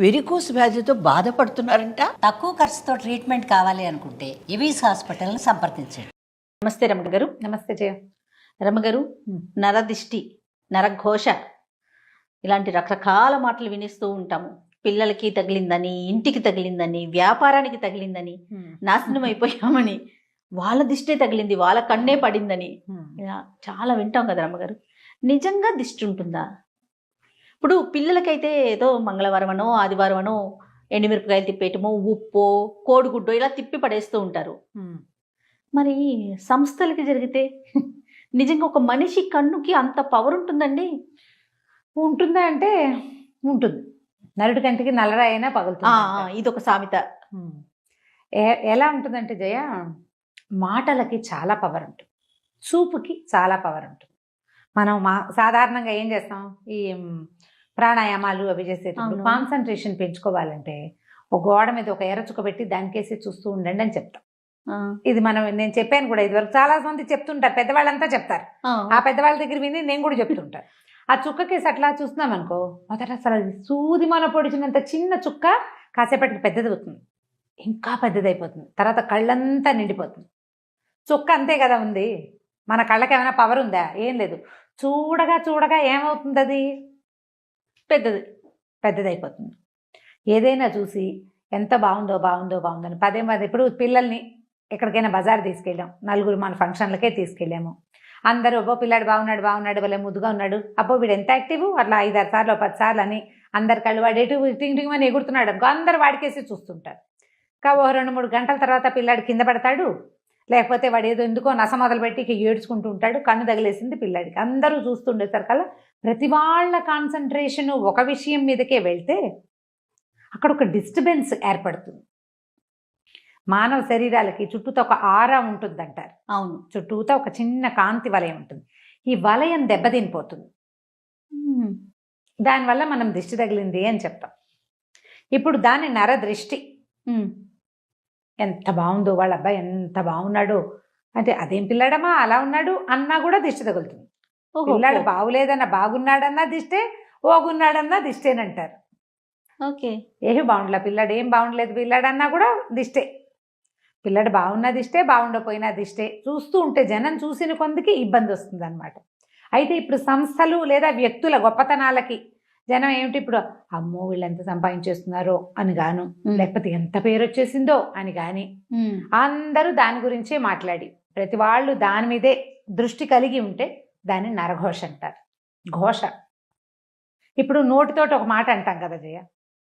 Varicose వ్యాధితో బాధపడుతున్నారంట. తక్కువ ఖర్చుతో ట్రీట్మెంట్ కావాలి అనుకుంటే ఎవిస్ హాస్పిటల్ని సంప్రదించండి. నమస్తే రమణ గారు. నమస్తే జయ. రమ గారు, నరదిష్టి, నరఘోష ఇలాంటి రకరకాల మాటలు వినిస్తూ ఉంటాము. పిల్లలకి తగిలిందని, ఇంటికి తగిలిందని, వ్యాపారానికి తగిలిందని, నాశనం అయిపోయామని, వాళ్ళ దిష్టే తగిలింది, వాళ్ళ కన్నే పడిందని ఇలా చాలా వింటాం కదా రమ్మగారు. నిజంగా దిష్టి ఉంటుందా? ఇప్పుడు పిల్లలకైతే ఏదో మంగళవారం అనో ఆదివారం అనో ఎండుమిరపకాయలు తిప్పేయటమో, ఉప్పు, కోడిగుడ్డో ఇలా తిప్పి పడేస్తూ ఉంటారు. మరి సంస్థలకి జరిగితే నిజంగా ఒక మనిషి కన్నుకి అంత పవర్ ఉంటుందండి? ఉంటుందా అంటే ఉంటుంది. నలుడి కంటికి నల్లరాయి అయినా పగులుతుంది. ఇది ఒక సామెత. ఎలా ఉంటుందంటే జయ, మాటలకి చాలా పవర్ ఉంటుంది, చూపుకి చాలా పవర్ ఉంటుంది. మనం సాధారణంగా ఏం చేస్తాం, ఈ ప్రాణాయామాలు అవి చేసేటప్పుడు కాన్సన్ట్రేషన్ పెంచుకోవాలంటే ఒక గోడ మీద ఒక ఎర్రచుక్క పెట్టి దానికేసి చూస్తూ ఉండండి అని చెప్తాం. ఇది నేను చెప్పాను కూడా, ఇదివరకు చాలా మంది చెప్తుంటారు, పెద్దవాళ్ళంతా చెప్తారు. ఆ పెద్దవాళ్ళ దగ్గర విని నేను కూడా చెప్తుంటాను. ఆ చుక్కకేసి అట్లా చూస్తున్నాం అనుకో, మొదట అసలు సూది మన పొడిచినంత చిన్న చుక్క కాసేపటికి పెద్దది అవుతుంది, ఇంకా పెద్దదైపోతుంది, తర్వాత కళ్ళంతా నిండిపోతుంది. చుక్క అంతే కదా ఉంది, మన కళ్ళకి ఏమైనా పవర్ ఉందా? ఏం లేదు. చూడగా చూడగా ఏమవుతుంది, అది పెద్దదైపోతుంది. ఏదైనా చూసి ఎంత బాగుందో అని పదే ఇప్పుడు పిల్లల్ని ఎక్కడికైనా బజార్ తీసుకెళ్ళాం, నలుగురు మన ఫంక్షన్లకే తీసుకెళ్ళాము. అందరూ అబ్బో పిల్లాడు బాగున్నాడు భలే ముద్దుగా ఉన్నాడు, అబ్బో వీడు ఎంత యాక్టివ్, అట్లా 5-6 సార్లు 10 సార్లు అని అందరి కళ్ళు వాడు ఎటు టింగ్ టింగ్ అని ఎగురుతున్నాడు అనుకో, అందరు వాడికేసి చూస్తుంటారు. ఓ 2-3 గంటల తర్వాత పిల్లాడు కింద పడతాడు, లేకపోతే వాడు ఏదో ఎందుకో నస మొదలుపెట్టి ఇక ఏడ్చుకుంటూ ఉంటాడు, కన్ను తగిలేసింది పిల్లాడికి. అందరూ చూస్తుండేసరికల్లా ప్రతి వాళ్ళ కాన్సన్ట్రేషన్ ఒక విషయం మీదకే వెళ్తే అక్కడ ఒక డిస్టర్బెన్స్ ఏర్పడుతుంది. మానవ శరీరాలకి చుట్టూతో ఒక ఆరా ఉంటుంది అంటారు. అవును, చుట్టూతో ఒక చిన్న కాంతి వలయం ఉంటుంది. ఈ వలయం దెబ్బతినిపోతుంది, దానివల్ల మనం దిష్టి తగిలింది అని చెప్తాం. ఇప్పుడు దాని నరదృష్టి. ఎంత బాగుందో వాళ్ళ అబ్బాయి, ఎంత బాగున్నాడో అంటే, అదేం పిల్లాడమ్మా అలా ఉన్నాడు అన్నా కూడా దిష్టి తగులుతుంది. పిల్లాడు బాగులేదన్నా బాగున్నాడన్నా దిష్టే, ఓగున్నాడన్నా దిష్టేనంటారు. ఓకే, ఏమి బాగుండలే పిల్లాడు, ఏం బాగుండలేదు పిల్లాడు అన్నా కూడా దిష్టే. పిల్లాడు బాగున్నా దిష్టే, బాగుండపోయినా దిష్టే. చూస్తూ ఉంటే జనం చూసిన కొందికి ఇబ్బంది వస్తుంది అనమాట. అయితే ఇప్పుడు సంస్థలు లేదా వ్యక్తుల గొప్పతనాలకి జనం ఏమిటి, ఇప్పుడు అమ్మో వీళ్ళు ఎంత సంపాదించేస్తున్నారో అని గాను, లేకపోతే ఎంత పేరు వచ్చేసిందో అని గాని, అందరూ దాని గురించే మాట్లాడి ప్రతి వాళ్ళు దాని మీదే దృష్టి కలిగి ఉంటే దాన్ని నరఘోష అంటారు. ఘోష. ఇప్పుడు నోటితోటి ఒక మాట అంటాం కదా జయ,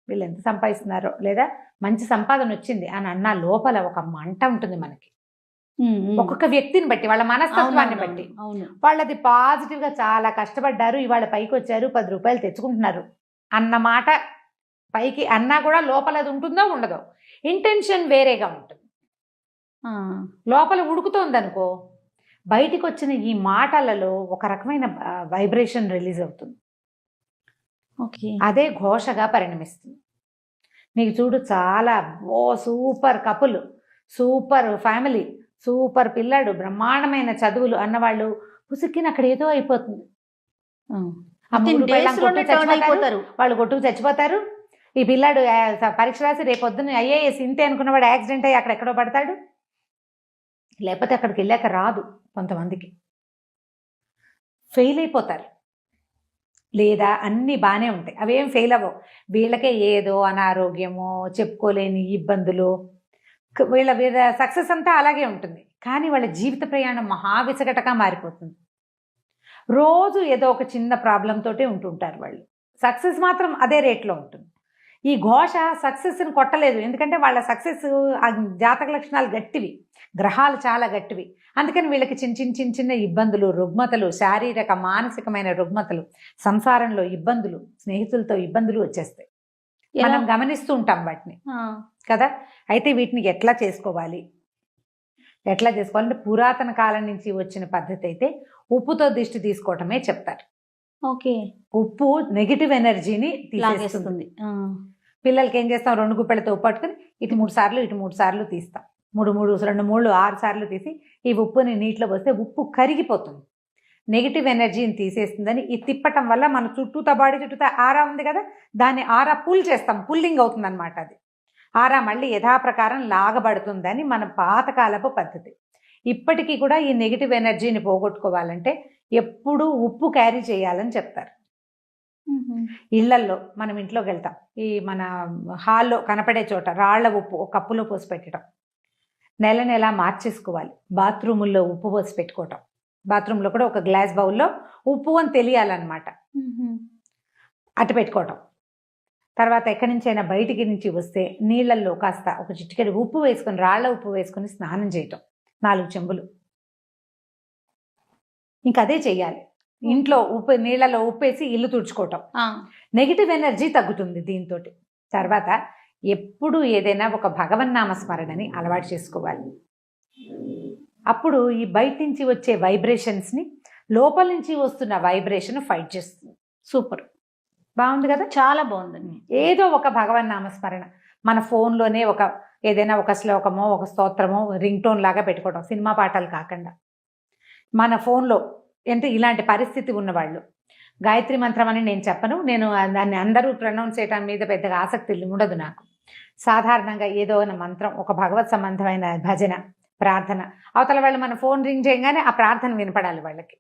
వీళ్ళు ఎంత సంపాదిస్తున్నారో లేదా మంచి సంపాదన వచ్చింది అని అన్న లోపల ఒక మంట ఉంటుంది మనకి. ఒక్కొక్క వ్యక్తిని బట్టి, వాళ్ళ మనస్తత్వాన్ని బట్టి. వాళ్ళది పాజిటివ్గా చాలా కష్టపడ్డారు, ఇవాళ పైకి వచ్చారు, 10 రూపాయలు తెచ్చుకుంటున్నారు అన్న మాట పైకి అన్నా కూడా లోపల అది ఉంటుందో ఉండదో, ఇంటెన్షన్ వేరేగా ఉంటుంది. లోపల ఉడుకుతోంది అనుకో, బయటికి వచ్చిన ఈ మాటలలో ఒక రకమైన వైబ్రేషన్ రిలీజ్ అవుతుంది. అదే ఘోషగా పరిణమిస్తుంది. నీకు చూడు, చాలా super couple, super family, super పిల్లాడు, బ్రహ్మాండమైన చదువులు అన్నవాళ్ళు పుసుక్కిన అక్కడ ఏదో అయిపోతుంది. వాళ్ళు కొట్టుకు చచ్చిపోతారు. ఈ పిల్లాడు పరీక్ష రాసి రేపొద్దున ఐఏఎస్ ఇంతే అనుకున్నవాడు యాక్సిడెంట్ అయ్యి అక్కడెక్కడో పడతాడు, లేకపోతే అక్కడికి వెళ్ళాక రాదు. కొంతమందికి ఫెయిల్ అయిపోతారు, లేదా అన్నీ బాగానే ఉంటాయి, అవేం ఫెయిల్ అవ్వవు. వీళ్ళకే ఏదో అనారోగ్యమో, చెప్పుకోలేని ఇబ్బందులు, వీళ్ళ సక్సెస్ అంతా అలాగే ఉంటుంది. కానీ వాళ్ళ జీవిత ప్రయాణం మహావిసగటగా మారిపోతుంది. రోజు ఏదో ఒక చిన్న ప్రాబ్లంతోటే ఉంటుంటారు వాళ్ళు. సక్సెస్ మాత్రం అదే రేట్లో ఉంటుంది. ఈ ఘోష సక్సెస్ని కొట్టలేదు, ఎందుకంటే వాళ్ళ సక్సెస్ జాతక లక్షణాలు గట్టివి, గ్రహాలు చాలా గట్టివి. అందుకని వీళ్ళకి చిన్న ఇబ్బందులు, రుగ్మతలు, శారీరక మానసికమైన రుగ్మతలు, సంసారంలో ఇబ్బందులు, స్నేహితులతో ఇబ్బందులు వచ్చేస్తాయి. మనం గమనిస్తూ ఉంటాం వాటిని కదా. అయితే వీటిని ఎట్లా చేసుకోవాలి అంటే పురాతన కాలం నుంచి వచ్చిన పద్ధతి అయితే ఉప్పుతో దిష్టి తీసుకోవటమే చెప్తారు. ఓకే, ఉప్పు నెగిటివ్ ఎనర్జీని తీసేస్తుంది. పిల్లలకి ఏం చేస్తాం, 2 గుప్పెలతో ఉప్పు పట్టుకుని ఇటు 3 సార్లు ఇటు 3 సార్లు తీస్తాం. 2 3 6 సార్లు తీసి ఈ ఉప్పుని నీటిలో పోస్తే ఉప్పు కరిగిపోతుంది. నెగిటివ్ ఎనర్జీని తీసేస్తుందని ఈ తిప్పటం వల్ల మన చుట్టూతా బాడీ చుట్టూతా ఆరా ఉంది కదా, దాన్ని ఆరా పుల్ చేస్తాం, పుల్లింగ్ అవుతుంది అనమాట. అది ఆరా మళ్ళీ యథాప్రకారం లాగబడుతుందని మన పాతకాలపు పద్ధతి. ఇప్పటికీ కూడా ఈ నెగిటివ్ ఎనర్జీని పోగొట్టుకోవాలంటే ఎప్పుడూ ఉప్పు క్యారీ చేయాలని చెప్తారు. ఇళ్లల్లో మనం ఇంట్లోకి వెళ్తాం, ఈ మన హాల్లో కనపడే చోట రాళ్ల ఉప్పు ఒక కప్పులో పోసి పెట్టడం, నెల నెల మార్చేసుకోవాలి. బాత్రూముల్లో ఉప్పు పోసి పెట్టుకోవటం, బాత్రూంలో కూడా ఒక గ్లాస్ బౌల్లో ఉప్పు అని తెలియాలన్నమాట, అటు పెట్టుకోవటం. తర్వాత ఎక్కడి నుంచైనా బయటికి నుంచి వస్తే నీళ్ళల్లో కాస్త ఒక చిటికెడు ఉప్పు వేసుకొని, రాళ్ల ఉప్పు వేసుకొని స్నానం చేయటం 4 చెంబులు. ఇంకా అదే చెయ్యాలి. ఇంట్లో ఉప్పు, నీళ్ళలో ఉప్పేసి ఇల్లు తుడుచుకోవటం. నెగిటివ్ ఎనర్జీ తగ్గుతుంది దీంతో. తర్వాత ఎప్పుడు ఏదైనా ఒక భగవన్నామస్మరణని అలవాటు చేసుకోవాలి. అప్పుడు ఈ బయట నుంచి వచ్చే వైబ్రేషన్స్ని లోపల నుంచి వస్తున్న వైబ్రేషన్ ఫైట్ చేస్తుంది. సూపర్, బాగుంది కదా, చాలా బాగుందండి. ఏదో ఒక భగవన్నామస్మరణ మన ఫోన్లోనే ఒక ఏదైనా ఒక శ్లోకమో ఒక స్తోత్రమో రింగ్ టోన్ లాగా పెట్టుకోవడం, సినిమా పాటలు కాకుండా. మన ఫోన్లో అంటే ఇలాంటి పరిస్థితి ఉన్నవాళ్ళు గాయత్రి మంత్రం అని నేను చెప్పను, నేను దాన్ని అందరూ ప్రొనౌన్స్ చేయడం మీద పెద్దగా ఆసక్తి ఉండదు నాకు. సాధారణంగా ఏదో ఒక మంత్రం, ఒక భగవత్ సంబంధమైన భజన, ప్రార్థన, అవతల వాళ్ళు మన ఫోన్ రింగ్ చేయగానే ఆ ప్రార్థన వినపడాలి వాళ్ళకి.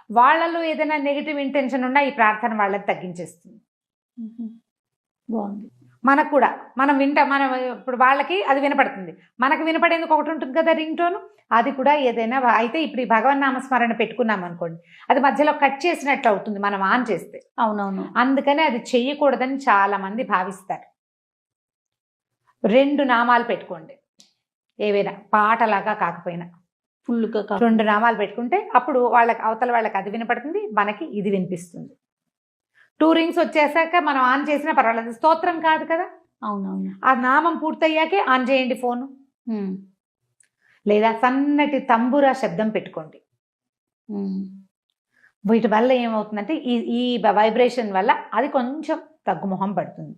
వాళ్ళలో ఏదైనా నెగిటివ్ ఇంటెన్షన్ ఉన్నా ఈ ప్రార్థన వాళ్ళకి తగ్గించేస్తుంది. బాగుంది. మనకు కూడా మనం ఇప్పుడు వాళ్ళకి అది వినపడుతుంది, మనకు వినపడేందుకు ఒకటి ఉంటుంది కదా రింగ్ టోన్, అది కూడా ఏదైనా అయితే ఇప్పుడు ఈ భగవన్నామస్మరణ పెట్టుకున్నాం అనుకోండి, అది మధ్యలో కట్ చేసినట్లు అవుతుంది మనం ఆన్ చేస్తే. అవునవును. అందుకని అది చెయ్యకూడదని చాలా మంది భావిస్తారు. 2 నామాలు పెట్టుకోండి, ఏవైనా పాటలాగా కాకపోయినా ఫుల్గా 2 నామాలు పెట్టుకుంటే అప్పుడు వాళ్ళకి అవతల వాళ్ళకి అది వినపడుతుంది, మనకి ఇది వినిపిస్తుంది. 2 రింగ్స్ వచ్చేసాక మనం ఆన్ చేసినా పర్వాలేదు, స్తోత్రం కాదు కదా. అవునవును. ఆ నామం పూర్తయ్యాకే ఆన్ చేయండి ఫోను. లేదా సన్నటి తంబురా శబ్దం పెట్టుకోండి. వీటి వల్ల ఏమవుతుందంటే ఈ వైబ్రేషన్ వల్ల అది కొంచెం తగ్గుముఖం పడుతుంది.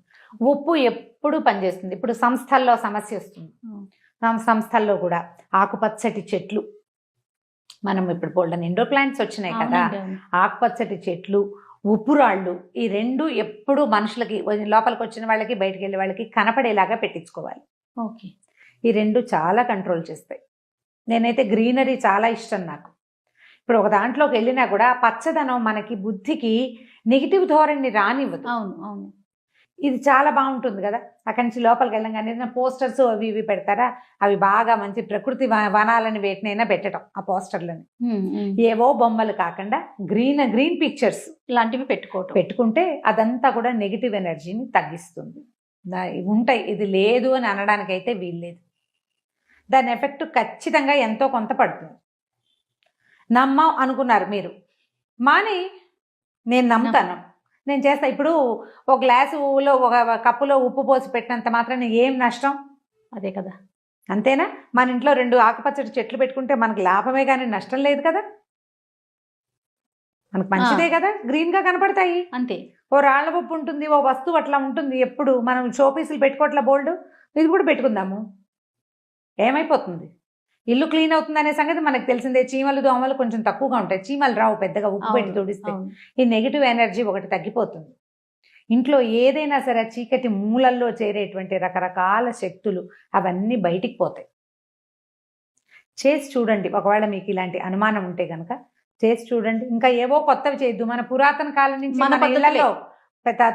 ఉప్పు ఎప్పుడు పనిచేస్తుంది. ఇప్పుడు సంస్థల్లో సమస్య వస్తుంది, సంస్థల్లో కూడా ఆకుపచ్చటి చెట్లు, మనం ఇప్పుడు బోల్డన్ ఇండోర్ ప్లాంట్స్ వచ్చినాయి కదా, ఆకుపచ్చటి చెట్లు, ఉప్పు రాళ్ళు, ఈ 2 ఎప్పుడు మనుషులకి లోపలికి వచ్చిన వాళ్ళకి బయటికి వెళ్ళే వాళ్ళకి కనపడేలాగా పెట్టించుకోవాలి. ఓకే. ఈ 2 చాలా కంట్రోల్ చేస్తాయి. నేనైతే గ్రీనరీ చాలా ఇష్టం నాకు. ఇప్పుడు ఒక దాంట్లోకి వెళ్ళినా కూడా పచ్చదనం మనకి బుద్ధికి నెగిటివ్ ధోరణిని రానివ్వదు. అవును అవును. ఇది చాలా బాగుంటుంది కదా. అక్కడి నుంచి లోపలికి వెళ్ళంగానే పోస్టర్స్ అవి ఇవి పెడతారా, అవి బాగా మంచి ప్రకృతి వనాలని వేటినైనా పెట్టడం ఆ పోస్టర్లని. ఏవో బొమ్మలు కాకుండా గ్రీన్ పిక్చర్స్ ఇలాంటివి పెట్టుకుంటే అదంతా కూడా నెగిటివ్ ఎనర్జీని తగ్గిస్తుంది. ఉంటాయి, ఇది లేదు అని అనడానికైతే వీల్లేదు. దాని ఎఫెక్ట్ ఖచ్చితంగా ఎంతో కొంత పడుతుంది. నమ్మం అనుకున్నారు మీరు, మాని నేను నమ్ముతాను, నేను చేస్తా. ఇప్పుడు ఒక గ్లాసులో ఒక కప్పులో ఉప్పు పోసి పెట్టినంత మాత్రం ఏం నష్టం? అదే కదా. అంతేనా? మన ఇంట్లో 2 ఆకుపచ్చటి చెట్లు పెట్టుకుంటే మనకు లాభమే కానీ నష్టం లేదు కదా, మనకు మంచిదే కదా, గ్రీన్గా కనపడతాయి. అంతే. ఓ రాళ్ల ఉప్పు ఉంటుంది, ఓ వస్తువు అట్లా ఉంటుంది. ఎప్పుడు మనం షోపీసులు పెట్టుకోవట్లా బోల్డ్, ఇది కూడా పెట్టుకుందాము, ఏమైపోతుంది? ఇల్లు క్లీన్ అవుతుంది అనే సంగతి మనకు తెలిసిందే. చీమలు దోమలు కొంచెం తక్కువగా ఉంటాయి, చీమలు రావు పెద్దగా ఉప్పు పెట్టి తుడిస్తే. ఈ నెగిటివ్ ఎనర్జీ ఒకటి తగ్గిపోతుంది. ఇంట్లో ఏదైనా సరే చీకటి మూలల్లో చేరేటువంటి రకరకాల శక్తులు అవన్నీ బయటికి పోతాయి. చేసి చూడండి, ఒకవేళ మీకు ఇలాంటి అనుమానం ఉంటే కనుక చేసి చూడండి. ఇంకా ఏవో కొత్తవి చేయొద్దు, మన పురాతన కాలం నుంచి మన ఇళ్లలో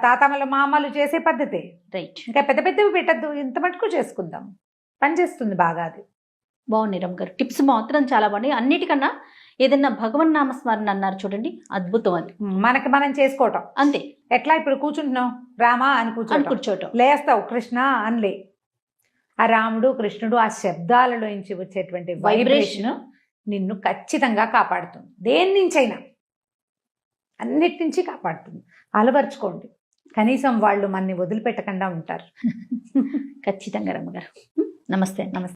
తాతమ్మలు మామలు చేసే పద్ధతి. రైట్. ఇంకా పెద్ద పెద్దవి పెట్టద్దు, ఇంత మటుకు చేసుకుందాం, పనిచేస్తుంది బాగా. అది బాగుంది రమ్మ గారు, టిప్స్ మాత్రం చాలా బాగున్నాయి. అన్నిటికన్నా ఏదైనా భగవన్నామస్మరణ అన్నారు చూడండి, అద్భుతం. అది మనకి మనం చేసుకోవటం అంతే. ఎట్లా ఇప్పుడు కూర్చుంటున్నావు, రామా అని కూర్చోటం, లేస్తావు కృష్ణ అనిలే. ఆ రాముడు కృష్ణుడు ఆ శబ్దాలలో నుంచి వచ్చేటువంటి వైబ్రేషన్ నిన్ను ఖచ్చితంగా కాపాడుతుంది. దేని నుంచైనా, అన్నిటి నుంచి కాపాడుతుంది. అలవర్చుకోండి, కనీసం వాళ్ళు మనని వదిలిపెట్టకుండా ఉంటారు. ఖచ్చితంగా రమ్మగారు. నమస్తే. నమస్తే.